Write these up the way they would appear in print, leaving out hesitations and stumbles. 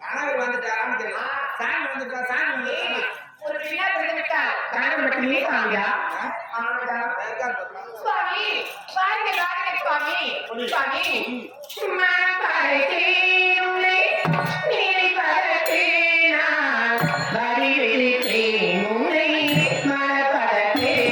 கணவர் வந்துட்டாரான்னு தெரியல. சாமி வந்துட்டா, சாமி வந்துட்டா. ஒரு பிள்ளை பிறந்து விட்டால் கணவன் மட்டுமே சாமியா? சுவாமி பாருங்க பாருங்க சுவாமி. சுவாமி நான் படைத்தேன் உன்னை, நீரை படைத்தேன் நான், வரிவிழித்தேன் உன்னை மனப்படைத்தேன்.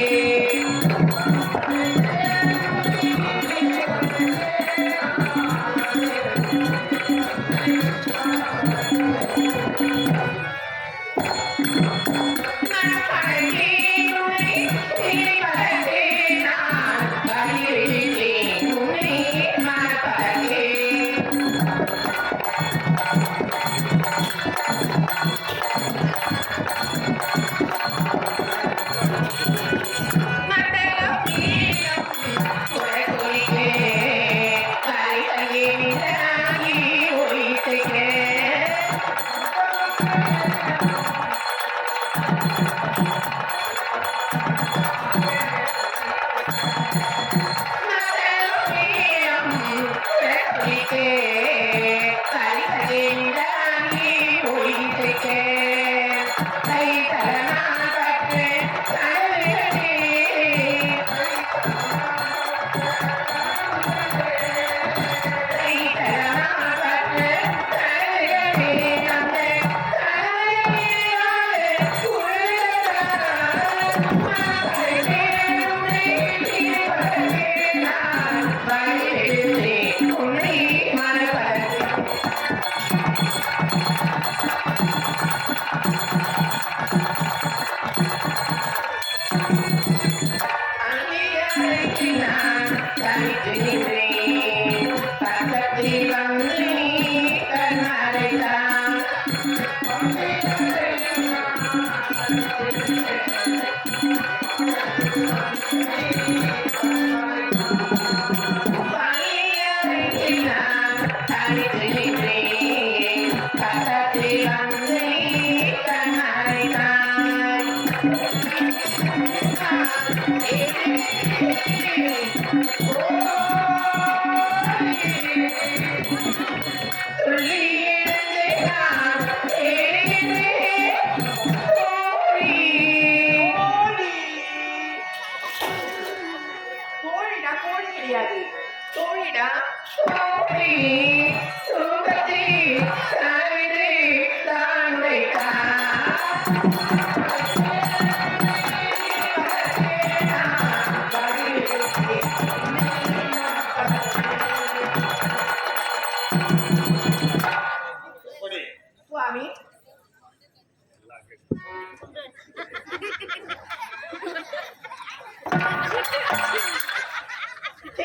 சுவாமி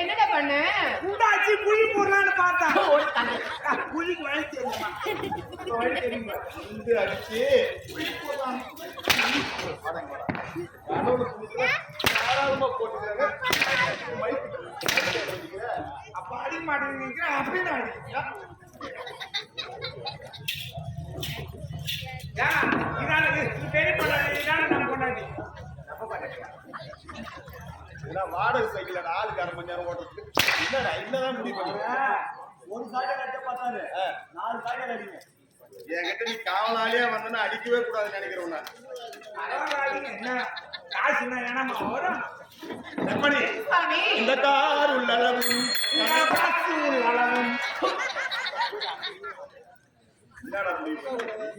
என்னடா பண்ண? உண்டாச்சு புளி போடலான்னு பார்த்தா புளிக்கு வழி தெரியுமா? வழி தெரியுமா? இந்த அடிச்சு புளி போடலாம். அப்ப அடிக்க மாட்டேங்க, அப்படின்னு அடிக்கிறீங்க. பெரிய பொண்ணாடி நம்ம பொண்ணாடி வாடகை சைக்கிள் ஆளுக்கு 1/2 மணி நேரம் ஓட்டுறதுக்கு இல்லடா இல்லதான் முடிவு பண்ணுங்க. ஒரு சாய்டல் அடிச்ச பார்த்தாரு 4 சாய்டல் அடிங்க. என்கிட்ட நீ காவலாளியா வந்தனா அடிக்கவே கூடாதுன்னு நினைக்கிறேன். நான் என்ன காசு என்ன வேணாமா வரும் எப்படி இந்த கார் உள்ளளவும் காசு உள்ளளவும்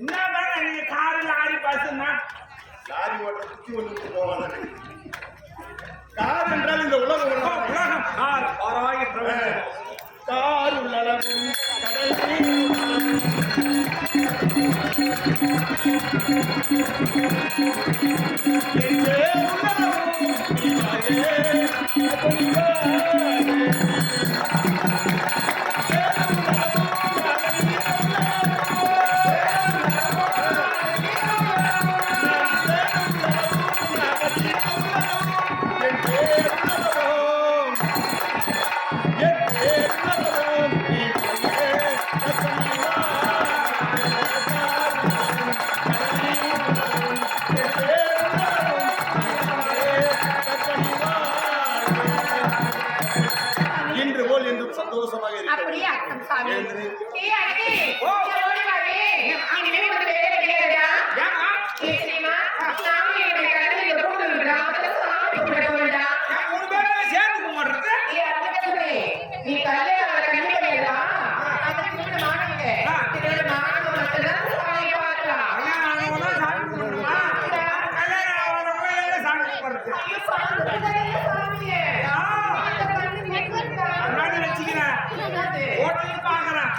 என்னதான் நீங்க கார் லாரி பஸ்னா லாரி ஓட்ட சுத்தி ஒண்ணு போவாங்க. கார் என்றால் இந்த உலகம் கார் ஆராய்கின்ற கார் உள்ளளவும் அப்படியே அர்த்தம் சாமி. எழுந்திரு. ஏய் அண்ணே, இங்க ஓடி வாடி. இனிமே உனக்கு வேலை கிடையாதுடா. ஏமா ஏய் தெரியுமா, சாமி என்னுடைய கண்ணு இந்த கூண்டு இருக்குடா. அதுல சாமி கும்பிட போறடா. நான் மூணு பேருமே சேர்ந்து கும்பிடுறது ஏய் அண்ணே, நீ கல்லே அவரை கண்ணி பண்ணிடா. அதை கும்பிட மாட்டாங்க. இதோட மானவ மட்டும்தான் சாமி பார்க்கலாம். கல்யாணம் ஆனவங்க சாமி கும்பிடணுமா கல்யாணம் ஆனவங்க சாமி கும்பிடுறது ஐயோ சாமி சாமியே. அந்த கண்ணு நிக்கிறதா. முன்னாடி வச்சுக்கிறேன் ஹோட்டலுக்கு பாக்குறேன்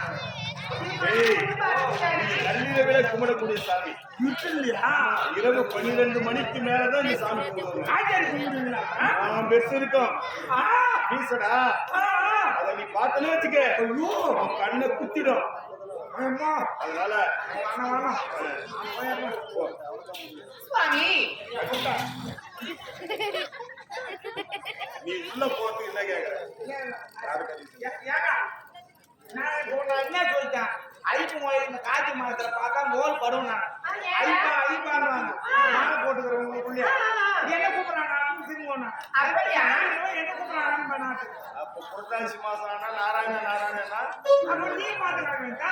கல்லில விட கும்பிடக்கூடிய சாமி இருக்கு இல்லையா இரவு 12 மணிக்கு மேலதான் இந்த சாமி கும்பிடுவோம். காய்கறி கும்பிடுவீங்களா பெருசு இருக்கும் ஆ, பீசடா ஆ, ஆ. அத நீ பார்த்தனே வச்சுக்க ஐயோ உன் கண்ணை குத்திடும். அம்மா அதனால வேணாம் வேணாம் போ. சுவாமி நீ உள்ள போறது என்ன கேக்குற ஏங்க நான் என்ன சொல்லிட்டேன் ஐப்பு மொழி இந்த காய்ச்சி மரத்துல பார்த்தா மோல் படும் நான் ஐப்பாடுவாங்க மாலை போட்டுக்கிறேன் உங்களுக்குள்ளே என்ன கூப்பிடுறாங்க சிங்கோண்ணா அப்படியா? என்ன கூப்பிடுறாங்க நாட்டு அப்ப புரட்டாசி மாசம் ஆனா நாராயண நாராயணனா அப்ப நீ பாத்துக்கிறாங்க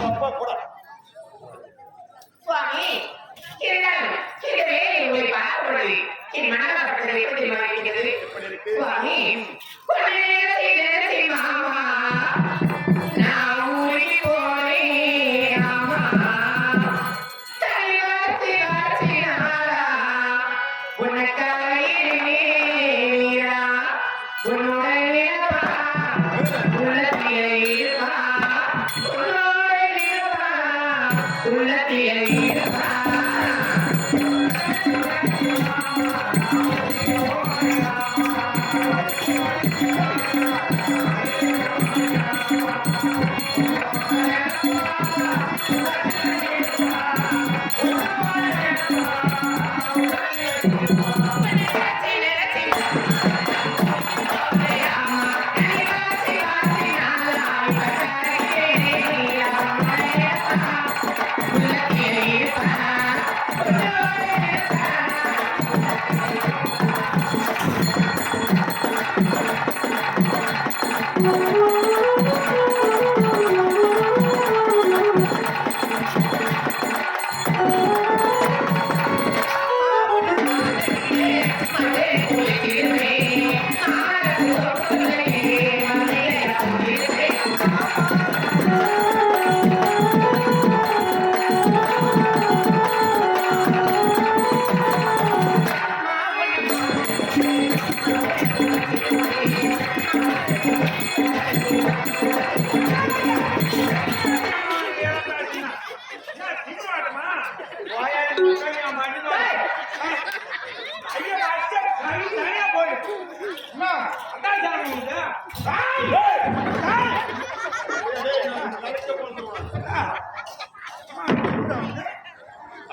அப்பா கூட சுவாமி இருந்தாலும் இதுவே உங்களை பார்க்கப்படுது என் மனதாப்பட்டது எப்படி மாறிக்கிறது எப்படி இருக்கு சுவாமி பொன்னேரே மாமா நான் ஊரி போறேன் ஆமா தலைவாசி வாசினாரா உனக்காயிரமே வீரா உன்னுடைய உள்ளத்திலே இருப்பா உன்னோட இருப்பா உள்ளத்திலே இருப்பா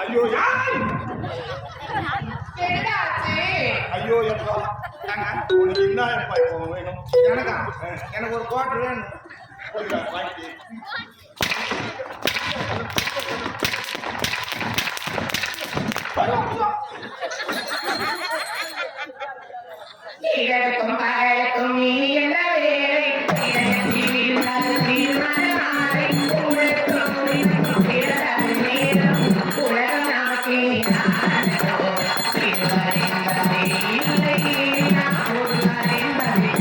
ஐயோ என்னாச்சு? ஐயோ எப்பா உனக்கு என்ன எப்பா இப்போ வேணும் எனக்கு ஒரு கோட்டர் வேணும் கொடுங்க, வாங்கி. இதற்கும் பகலுக்கும் நீ என்ன வேலை இதயத்தில் இருந்தால் தீர்மானமாய் உனக்கும் பிறகு நேரம் உலகம் நமக்கு நானோ இருவர் என்பதே இல்லை நாம் ஒருவர் என்பதே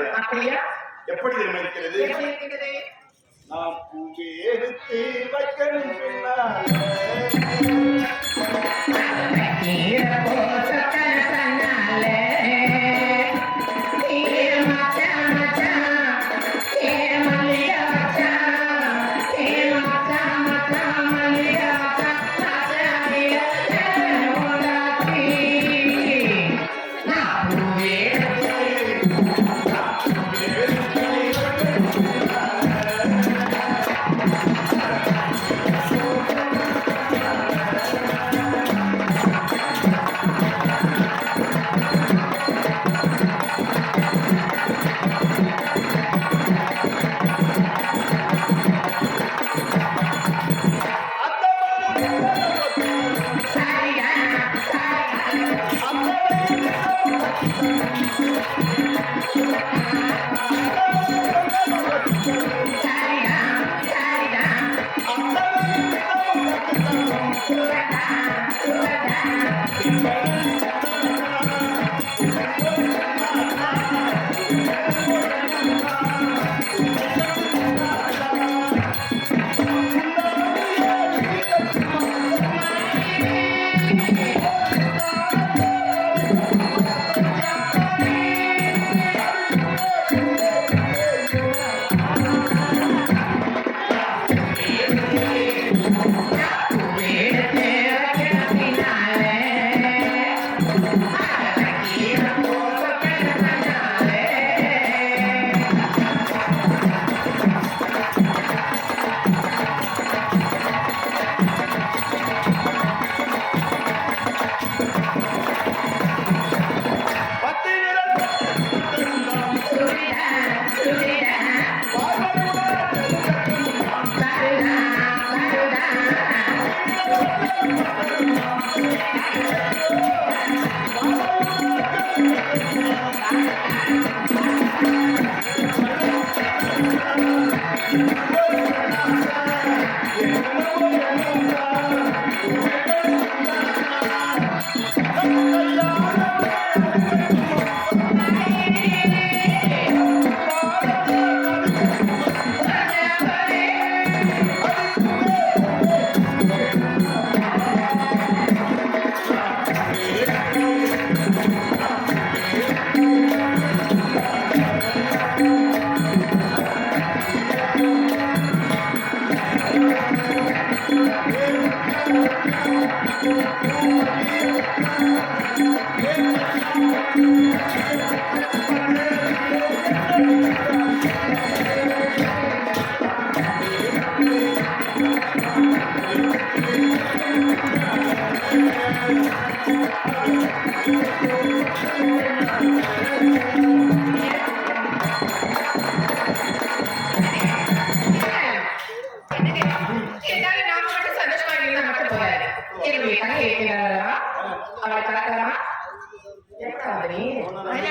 கிடையாது. அப்படியா? எப்படி தெரியுமா இருக்கிறது? எப்படி இருக்கிறது? நாம் பூஜை எடுத்து வைக்கணும் பின்னால்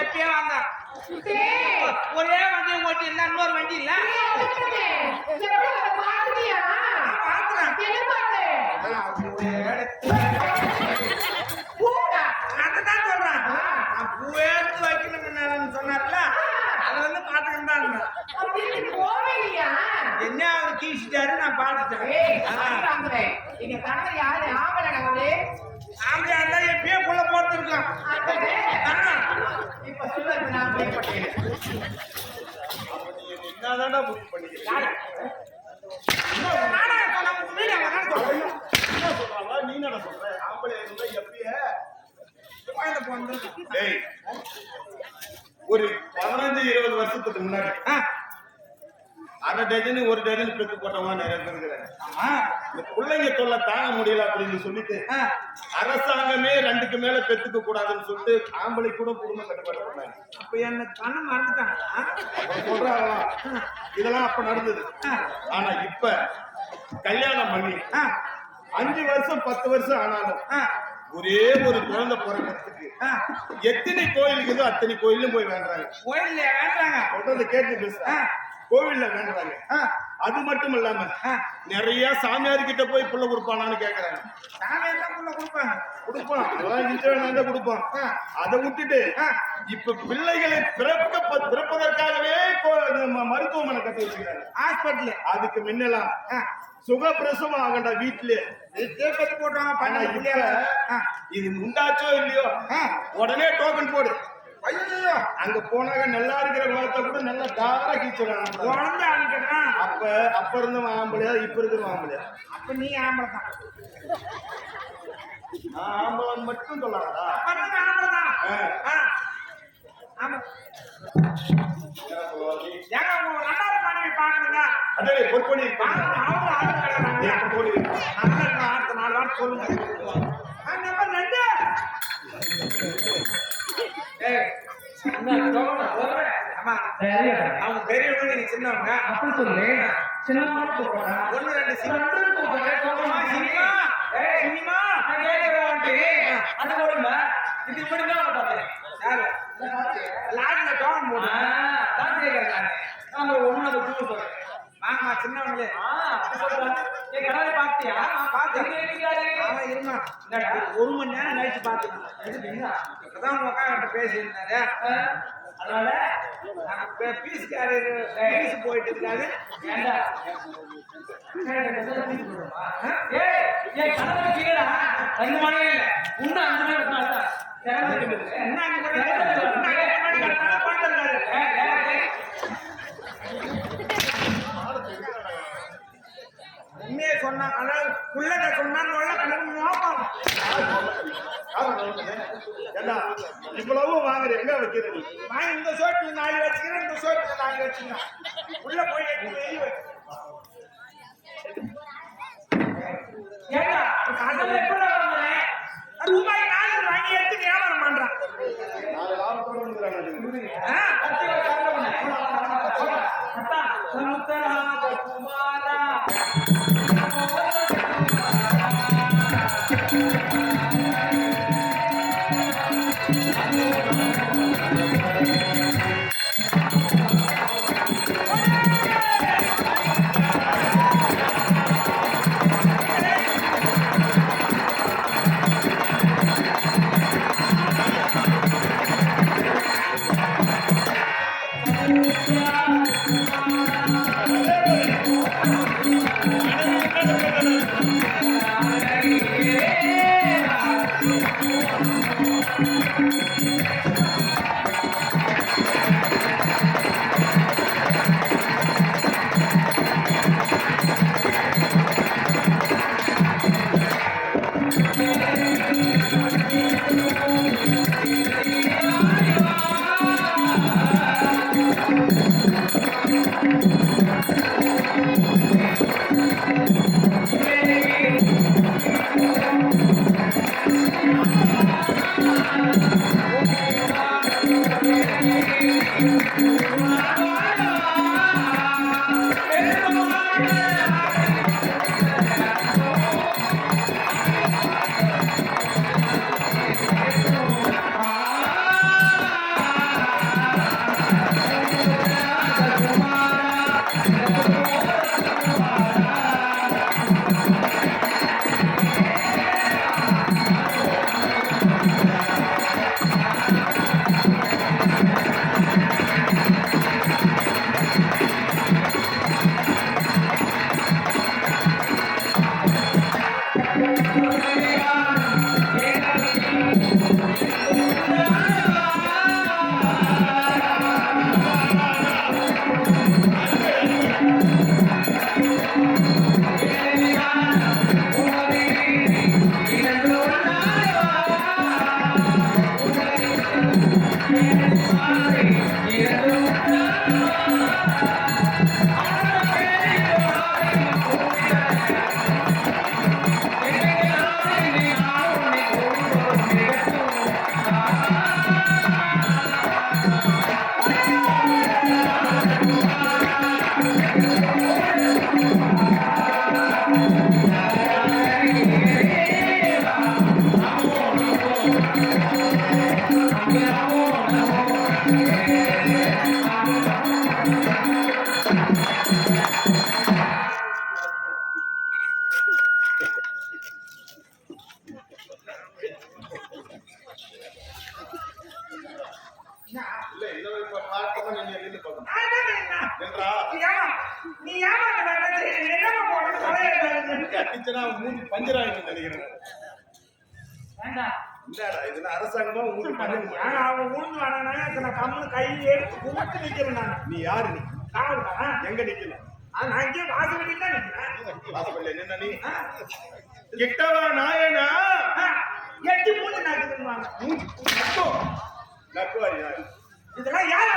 எப்பயே வந்தான் ஒரே வண்டி ஓட்டி இருந்தா இன்னொரு வண்டி இல்ல அதுதான் சொல்றேன் பூவே எடுத்து வைக்கணும்னு சொன்னார்ல அது வந்து பாத்துக்கிட்டு தான் இருந்தேன் என்ன அவர் கீழ்ச்சிட்டாரு நான் பாத்துட்டேன் ஆம்பளையா இருந்தா எப்பயே புள்ள போட்டுருக்கான் என்னதான்டா முடிவு பண்ணிக்கிறீங்க? என்ன சொல்றாங்களா? நீ என்ன சொல்ற? ஆம்பளை இருந்தா எப்பயே டேய், ஒரு 15-20 வருஷத்துக்கு முன்னாடி அரை டஜன் ஒரு டஜன் பெத்து போட்டவங்க நிறைய பேர் இருக்கிறாங்க. இந்த பிள்ளைங்க தொல்லை தாங்க முடியல அப்படின்னு சொல்லிட்டு அரசாங்கமே 2க்கு மேல பெத்துக்க கூடாதுன்னு சொல்லிட்டு ஆம்பளை கூட குடும்ப கட்டுப்பாடு பண்ணாங்க. அப்ப என்ன கண்ணு மறந்துட்டாங்க சொல்றாங்களா? இதெல்லாம் அப்ப நடந்தது. ஆனா இப்ப கல்யாணம் பண்ணி 5 வருஷம் 10 வருஷம் ஆனாலும் ஒரே ஒரு குழந்தை பிறக்கிறதுக்கு எத்தனை கோயிலுக்குதோ அத்தனை கோயிலும் போய் வேண்டாங்க. கோயில்ல வேண்டாங்க சொல்றதை கேட்டு பேச கோவில்ல வேண்டாங்க. அது மட்டும் இல்லாம நிறைய சாமியார் கிட்ட போய் புள்ள கொடுப்பானான்னு கேக்குறாங்க. சாமியார் தான் புள்ள கொடுப்பாங்க. கொடுப்பான், அதெல்லாம் இன்டர்வியூ கொடுப்பான். அதை விட்டுட்டு இப்ப பிள்ளைகளை பிறப்பதற்காகவே மருத்துவமனை கட்டி வச்சுக்கிறாங்க, ஹாஸ்பிட்டல். அதுக்கு முன்னெல்லாம் சுகப்பிரசவம் ஆகண்டா வீட்டுல கட்டி போட்டாங்க. இது உண்டாச்சோ இல்லையோ உடனே டோக்கன் போடு. ஐயோ அங்க போனாங்க நல்லா இருக்கிற குளத்தை கூட நல்லா தாரா கீச்சுறாங்க. அப்ப இருந்தவன் ஆம்பளையா, இப்ப இருக்கிறவன் ஆம்பளையா? அப்ப நீ ஆம்பளை தான். ஆம்பளை மட்டும் சொல்லாதா? அவங்க பெரியவங்க, நீங்க சின்னவங்க அப்படி சொல்லு. சின்னவங்க ஒண்ணு ரெண்டு சினிமா இதுக்கு மட்டும் தான் பார்த்தேன். லாட்ல டவுன் போடு வாங்கம்மா சின்னவங்களே. ஒரு மணி நேரம் கழிச்சு பாத்துக்கணும். அதான் உங்க அக்கா கிட்ட பேசியிருந்தாரு. அதனால பீஸ்காரு பீஸ் போயிட்டு இருக்காரு. உண்மையை சொன்னா அதாவது புள்ளத சொன்னா இவ்வளவு வாங்குற எங்க வைக்கிறது? நான் இந்த சோட்டுல 4 வச்சுக்கிறேன், இந்த சோட்டுல 4 வச்சுக்கிறேன். உள்ள போய் வெளியே வை. ரூபாய் 4 வாங்கி எடுத்து வியாபாரம் பண்றான். 4 லாபத்தோட என்றா நீ ஏமாத்த வேண்டாம் என்ன போட்டு தலையில அடிச்சனா மூஞ்சி பஞ்சர் ஆயிட்டு நினைக்கிறேன். வேண்டாம் இல்லடா இதுல அரசாங்கமா மூஞ்சி பஞ்சர். அவன் ஊந்து வாங்கினா நான் கம்மு கையில் எடுத்து கும்பிட்டு நிக்கிறேன் நான். நீ யாரு நீ? காவலா எங்க நிக்கணும்? நான் இங்கே வாசப்படி தான் நிக்கிறேன். வாசப்படி என்ன நீ? கிட்டவா நாயனா? எட்டி மூணு நாக்குதுன்னு மூஞ்சி நக்கோ நக்குவாரி. இதெல்லாம் யாரா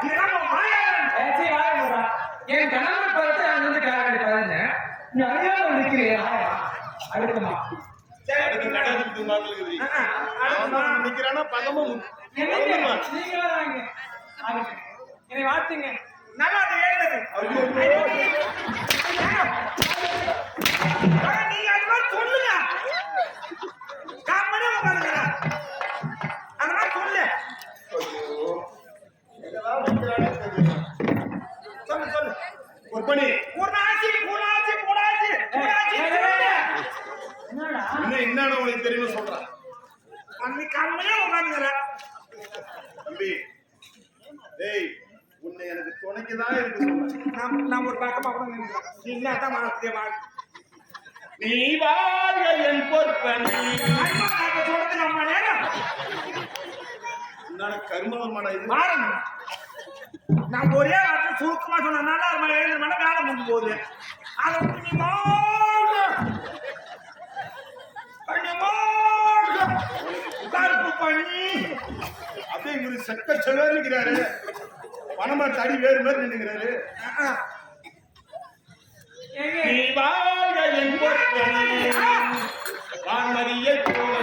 இதெல்லாம் மாயா என் கணவன் பார்த்து அங்கிருந்து காரணம் பாருங்க நீ அறியாம நிற்கிறீங்க அடுக்குமா அதுக்கு நடந்துட்டு மாத்தலுக்குது. நிக்கிறானா பதமும் என்னை வாழ்த்துங்க. நல்லா அது எழுதுது நீங்க அது மாதிரி சொல்லுங்க. காமனே உட்காந்துங்க அந்த மாதிரி சொல்லு. சொல்லு சொல்லு ஒப்பனி கூடாச்சி கூடாச்சி கூடாச்சி கூடாச்சி என்னன்னு உனக்கு தெரியுமா சொல்றேன். அன்னைக்கு காமனே உட்காந்துங்க தம்பி டேய் உன்னை எனக்கு துணைக்குதான் இருக்கு சொல்றேன். நான் ஒரு பக்கமா கூட நின்னுறேன். நீ என்னதான் மாத்திய வாழ் நீ வாழ்க என் பொற்பனி. அம்மா நான் சொல்றது நம்ம நேரம் என்னடா கருமமான இது மாறணும். நான் ஒரே வார்த்தை சுருக்கமா சொன்னதுனால அது 7 மணி வேலை முடிஞ்சு போகுது. அதை விட்டு நீ கருப்பு பண்ணி அப்படியே இவரு செக்க செலவுக்கிறாரு. பணமா தடி வேறு மாதிரி நின்னுக்கிறாரு. நீ வாழ்க என் பொற்பனி வான்மதியை போல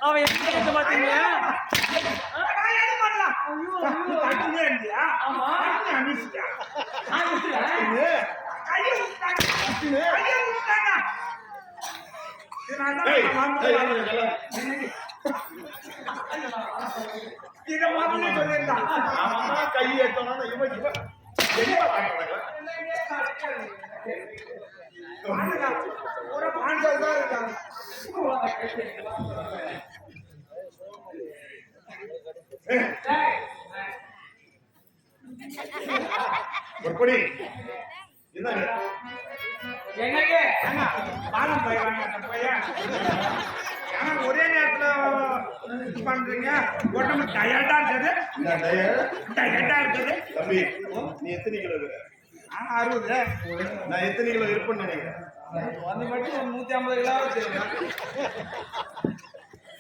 அவன் என்ன கேட்க மாட்டீங்களா? நான் எது பண்ணலாம் தட்டுனே இருந்தியா அனுப்பிச்சிட்டா கையை விட்டாங்க கையை விட்டாங்க இதை முதல்ல சொல்லியிருந்தான் கை ஏற்றோம்னா இவன் ஒரு பாண்டல் தான் இருக்காங்க ஒப்பனி என்ன என்னங்க பாலம் போய் வாங்க பையன் ஏன்னா ஒரே நேரத்துல பண்றீங்க உடம்பு டயர்டா இருக்குது டயர்டா இருக்குது தம்பி நீ எத்தனை கிலோ இருக்கிற? 60 நான் எத்தனை கிலோ இருப்பேன்னு நினைக்கிறேன். வந்து மட்டும் 150 கிலோ வச்சிருக்கேன்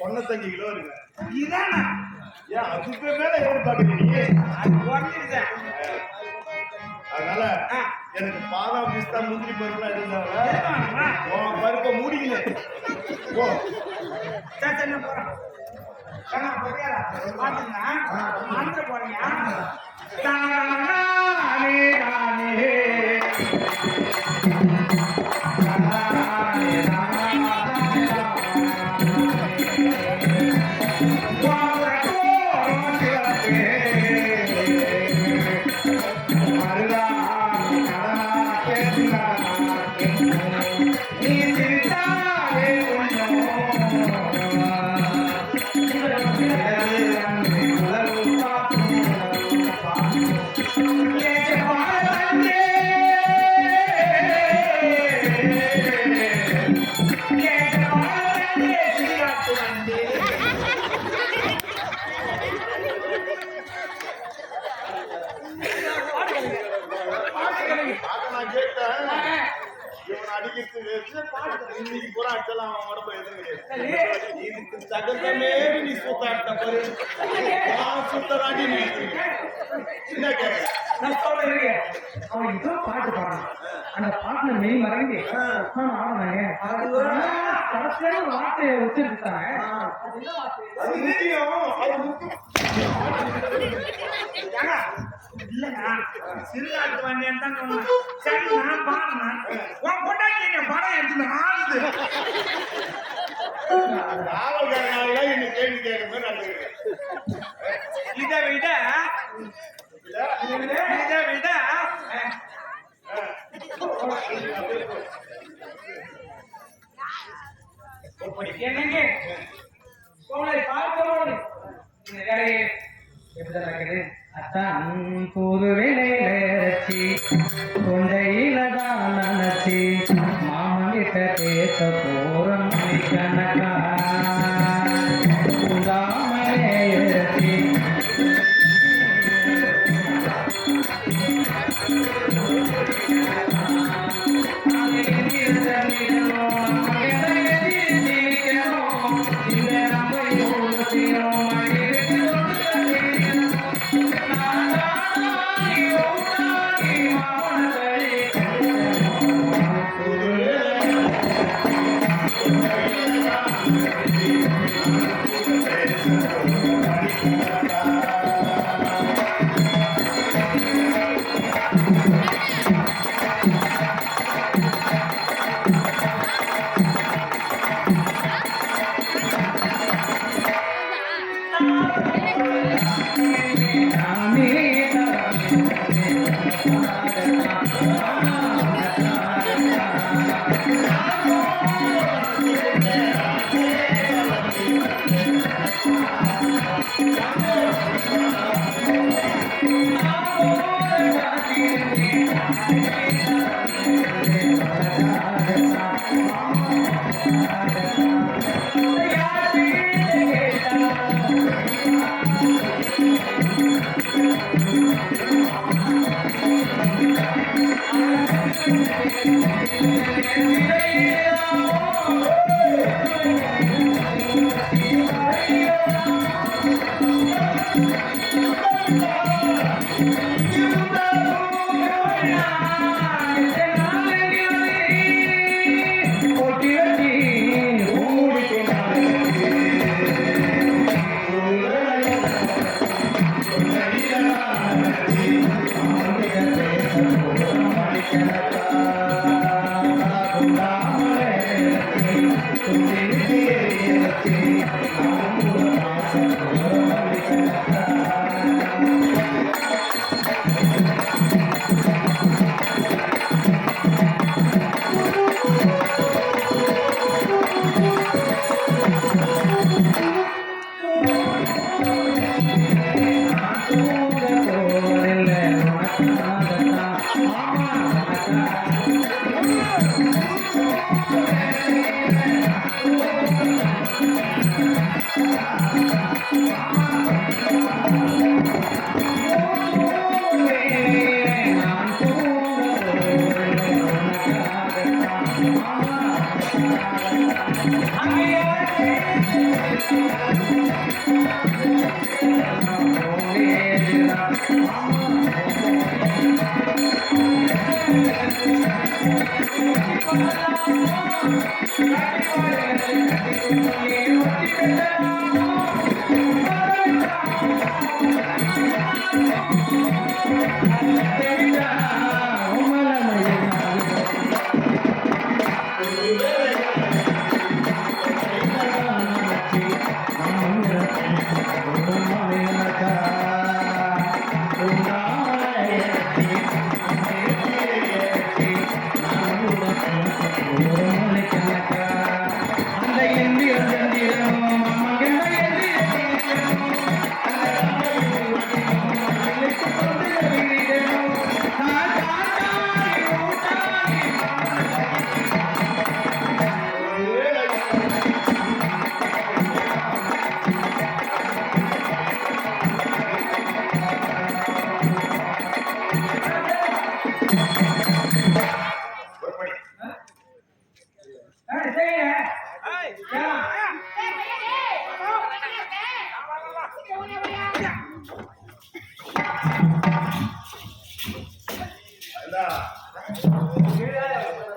95 கிலோ இருக்கு. இதானா ஏன் அதுக்கு மேல எதிர்பார்க்குறீங்க? அது குறைஞ்சிருச்சேன். அதனால எனக்கு பாதாம் பிஸ்தா முந்திரி பருப்புலாம் இருந்தாங்க. உன் பருப்பை மூடிக்கல ஓ சரி போறேன் பாத்தீங்கன்னா மாத்திர போறீங்க இன்னைக்கு பூரா அடிச்சலாம் அவன் உடம்பு எதுவும் கிடையாது. இதுக்கு தகுந்தமே நீ சுத்தாட்ட பாரு சுத்தராண்டி நீ என்ன கேட்க நான் சொல்றேன் அவன் இதோ பாட்டு பாடுறான் அந்த பாட்டுல மெய் மறந்து ஆடுனாங்க கடைசியான வார்த்தையை வச்சிருக்காங்க அது முக்கியம் அது முக்கியம் இல்லைங்க சிறுகாட்டு வண்டியான்னு தான் சொன்னேன். சரி நான் பாருங்க உன் பொண்டாட்டி என்ன படம் எடுத்து ஆடுது. காவல்காரனால என்ன கேள்வி கேட்கும் போது நான் கேட்கிறேன். இதை விட என்னங்க உங்களை பார்க்கணும் இந்த வேலையை எப்படி நடக்குது அத்தான் புது வேலையிலச்சி தொண்டையில தான் நினைச்சி மாமனிட்ட பேச போறோம் கணக்கா உண்டாமலே இறச்சி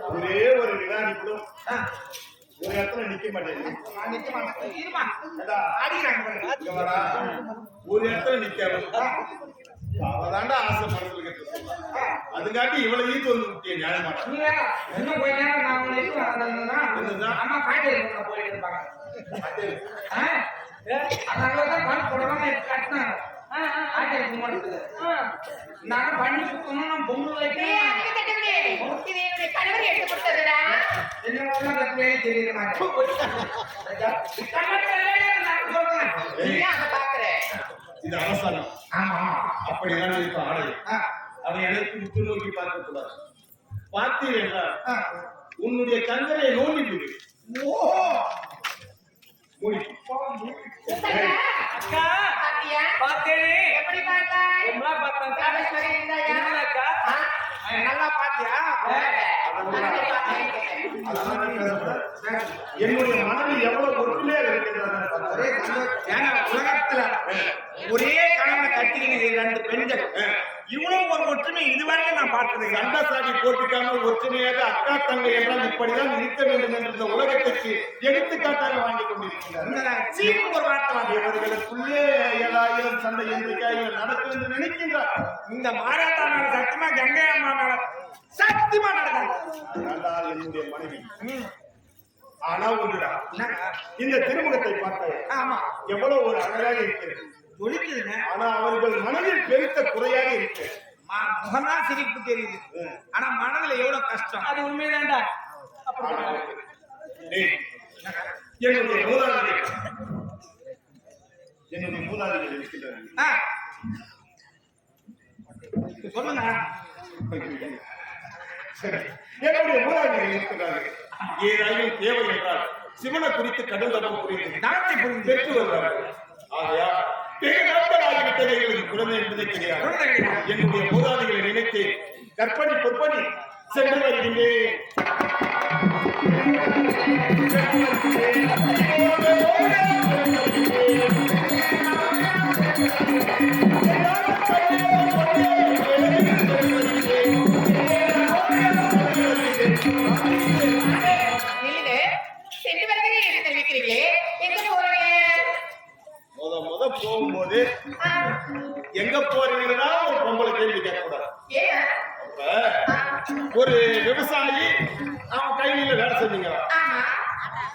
ஒரே ஒரு வினாடி கூட ஒரு இடத்துல நிக்க மாட்டேங்குது. ஒரு இடத்துல நிக்காம அவதாண்டா ஆசை மனசுல கேட்டு அதுக்காட்டி இவ்வளவு ஈட்டு வந்து விட்டிய நியாயமாட்டா நீங்க இன்னும் கொஞ்ச நேரம் நான் உங்களை இட்டு வந்ததுன்னா என்னதான்? அம்மா காய்கறி போயிட்டு இருப்பாங்க அதனாலதான் கணக்கு போடலாம் கட்டினாங்க காய்கறி கும்பிடுறது நான் பண்ணி சுத்தணும் பொங்கல் வைக்கிறேன் என்னெல்லாம் கட்டுவே தெரியுது இது அரசாங்கம் ஆமா அப்படிதான் இப்ப ஆடை அவன் எனக்கு முற்று நோக்கி பார்க்க கூடாது பார்த்தீர் என்றால் உன்னுடைய கண்களை நோண்டி விடு மூடி அக்கா பார்த்தேனே எப்படி பார்த்தாய்? ரொம்ப பார்த்தேன் ராமேஸ்வரி இருந்தாயா? அக்கா நல்லா பாத்தியா என்னுடைய மனதில் எவ்வளவு ஒற்றுமையா இருக்கின்றன ஏன்னா உலகத்துல ஒரே கணவனை கட்டிக்கிட்டு ரெண்டு பெண்கள் இவ்வளவு ஒரு ஒற்றுமை இதுவரையும் நான் பார்த்தது சண்டை சாடி போட்டுக்காம ஒற்றுமையாக அக்கா தங்கை என்றால் இப்படிதான் இருக்க வேண்டும் என்ற இந்த உலகத்திற்கு எடுத்துக்காட்டாக வாங்கி கொண்டிருக்கிறார் சீப்பு ஒரு வார்த்தை வாங்க இவர்களுக்குள்ளே 7000 சண்டை எண்ணிக்கையில் நடக்கும் என்று நினைக்கின்றார் இந்த மாராட்டா நாடு சத்தியமா கங்கை அம்மா நாடு சத்தியமா நடக்காது ஆனால் என்னுடைய மனைவி ஆனா ஒன்றுடா இந்த திருமுகத்தை பார்த்தாய் ஆமா எவ்வளவு ஒரு அழகாக இருக்கிறது ஒழிக்குதுங்க ஆனா அவர்கள் மனதில் பெருத்த குறையாக இருக்கு முகம்தான் சிரிப்பு தெரியுது ஆனா மனதுல எவ்வளவு கஷ்டம் அது உண்மைதான்டா என்னுடைய மூதாதைகள் இருக்கிறார்கள் சொல்லுங்க என்னுடைய மூதாதைகள் இருக்கிறார்கள் ஏதாயும் தேவை என்றால் சிவனை குறித்து கடும் தபம் புரிந்து நாட்டை புரிந்து பெற்று வருவார்கள் ஆகையா வெகு நாட்கள் ஆகிவிட்டது எங்களுக்கு குழந்தை என்பதே தெரியாது என்னுடைய மூதாதைகளை நினைத்து கற்பனை பொற்பனை சென்று வருகின்றேன் இல்ல சென்று வருகிறேன் என்று தெரிவிக்கிறீங்களே எங்க போறீங்க? முத போகும்போது எங்க போறீங்கன்னா ஒரு பொம்பளை கேள்வி கேட்கக்கூடாது ஏன்? ஒரு விவசாயி அவன் கையில வேலை செஞ்சீங்க ஆமா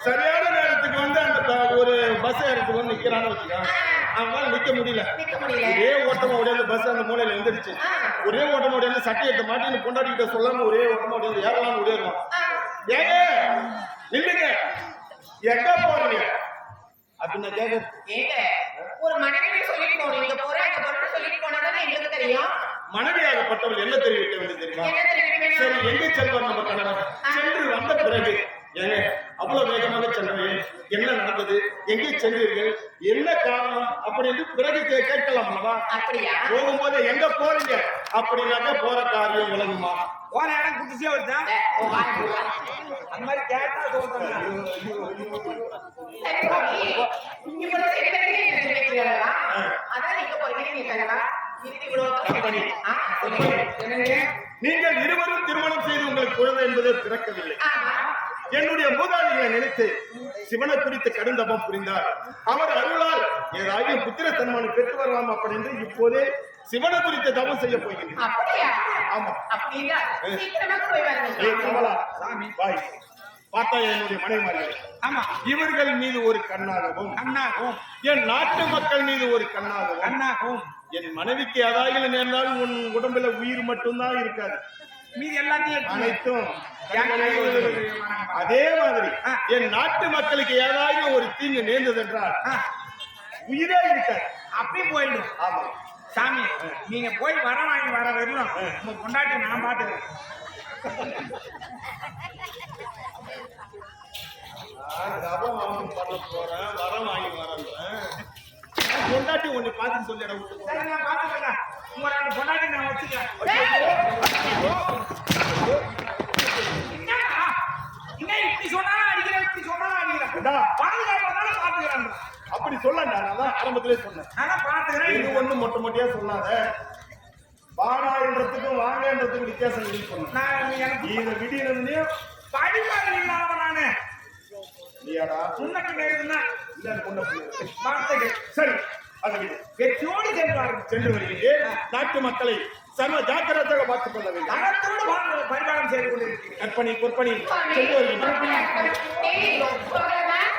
சரியான நேரத்துக்கு வந்து அந்த ஒரு பஸ் ஏறத்துக்கு வந்து நிக்கிறான்னு வச்சுக்கான் அவனால நிக்க முடியல நிக்க முடியல. ஒரே ஓட்டமா உடையாந்து பஸ் அந்த மூலையில எழுந்திருச்சு ஒரே ஓட்டமா உடையாந்து சட்டை எடுத்த மாட்டின்னு கொண்டாடிக்கிட்ட சொல்லாம ஒரே ஓட்டமா உடையாந்து ஏறலாம்னு உடையாருவான் ஏங்க இல்லைங்க எங்க போறீங்க அப்படின்னு கேட்க ஏங்க ஒரு மனைவி சொல்லிட்டு போகணும் இங்க போற அங்க போறேன்னு சொல்லிட்டு போனாதானே எங்களுக்கு தெரியும். மனைவியாகப்பட்டவள் என்ன தெரிவிக்க வேண்டியது தெரியுமா என்ன தெரிவிக்க சரி வேணும்? எங்க செல்வார் நம்ம கணவன் சென்று வந்த பிறகு ஏங்க அவ்வளவு வேகமாக சென்றேன் என்ன நடந்தது எங்கே சென்றீர்கள் என்ன காரணம் அப்படின்னு பிறகு கேட்கலாம் அல்லவா அப்படியா? போகும்போது எங்க போறீங்க அப்படின்னாக்க போற காரியம் விளங்குமா போன இடம் குதிச்சே வருதா ஓ, வாய் மூடு. அந்த மாதிரி கேட்டா சொல்றாங்க சரி, பாவி. இவ்வளவு சென்று வருகிறேன் என்று தெரிவிக்கிறீர்களா? அதான் நீங்க போறீங்க நீங்க சொல்லலாம். இது இவ்வளவு பண்ணி. சொல்லுங்க. என்னங்க நீங்கள் இருவரும் திருமணம் செய்து உங்களுக்கு குழந்தை என்பது பிறக்கவில்லை ஆமா என்னுடைய மூதாதைகளை நினைத்து சிவனை குறித்து கடுந்தபம் புரிந்தார் அவர் அருளால் ஏதாவது புத்திர தன்மானம் பெற்று வரலாம் அப்படின்னு இப்போதே சிவனை குறித்து தபம் செய்ய போகிறேன் அப்படியா? ஆமா அப்படியா? சீக்கிரமாக போய் ஏய் வாருங்க. கமலா பாய் பார்த்தா என்னுடைய மனைவிமார்கள் ஆமா இவர்கள் மீது ஒரு கண்ணாகவும் அண்ணாகும் என் நாட்டு மக்கள் மீது ஒரு கண்ணாகவும் அண்ணாகும் என் மனைவிக்கு ஏதாவது நேர்ந்தாலும் உன் உடம்புல உயிர் மட்டும்தான் இருக்காது மீதி எல்லாத்தையும் அனைத்தும் அதே மாதிரி என் நாட்டு மக்களுக்கு ஏதாவது ஒரு தீங்கு நேர்ந்தது என்றால் உயிரே இருக்காது அப்படி போயிடும் ஆமா சாமி நீங்க போய் வர வாங்கி வர வரலாம் உங்க கொண்டாட்டி நான் பாத்துக்கிறேன் ரபம் வாங்கி பண்ண போறேன் வரம் வாங்கி வரேன் கொண்டாட்டி ஒண்ணு பார்த்து சொல்லிட விட்டு சரி நான் பாத்துக்கிறேன் உங்க ரெண்டு கொண்டாட்டி நான் வச்சுக்கிறேன் என்னடா? என்ன இப்படி சொன்னாலும் அடிக்கிறேன் இப்படி சொன்னாலும் அடிக்கிறேன் பாதுகாப்பாக பாத்துக்கிறேன் அப்படி சொல்லண்டா நான் தான் ஆரம்பத்திலே சொன்னேன் நான் பாத்துக்கிறேன் இது ஒண்ணு மொட்டை மொட்டையா சொல்லாத வாடான்றதுக்கும் வாங்கன்றதுக்கும் வித்தியாசம் இல்லை சொன்னேன் நான் எனக்கு இதை விடியலையும் படிப்பாக இல்லாம நானு நீயாடா முன்னக்கு நேருன்னா இல்ல கொண்ட வார்த்தைகள் சரி அந்த வீடு வெற்றியோடு சென்றார்கள். சென்று வருகிறேன். நாட்டு மக்களை சர்வ ஜாக்கிரதையாக பார்த்துக் கொள்ள வேண்டும். தரத்தோடு பரிமாணம் செய்து கொண்டிருக்கிறேன். கற்பனை பொற்பனை சென்று வருகிறேன்.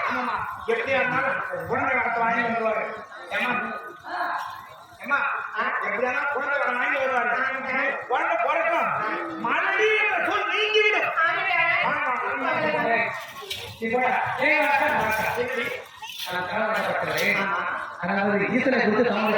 ஆமாமா, எப்படியா இருந்தாலும் குழந்தை வரத்தை வாங்கி வந்துருவாரு. ஏமா ஏமா எப்படியானா குழந்தை வர வாங்கி வருவாரு. குழந்தை பிறக்கும் மறுபடியும் சொல் நீங்கிவிடும். இப்போ அதாவது ஈசனை கொடுத்து அம்மா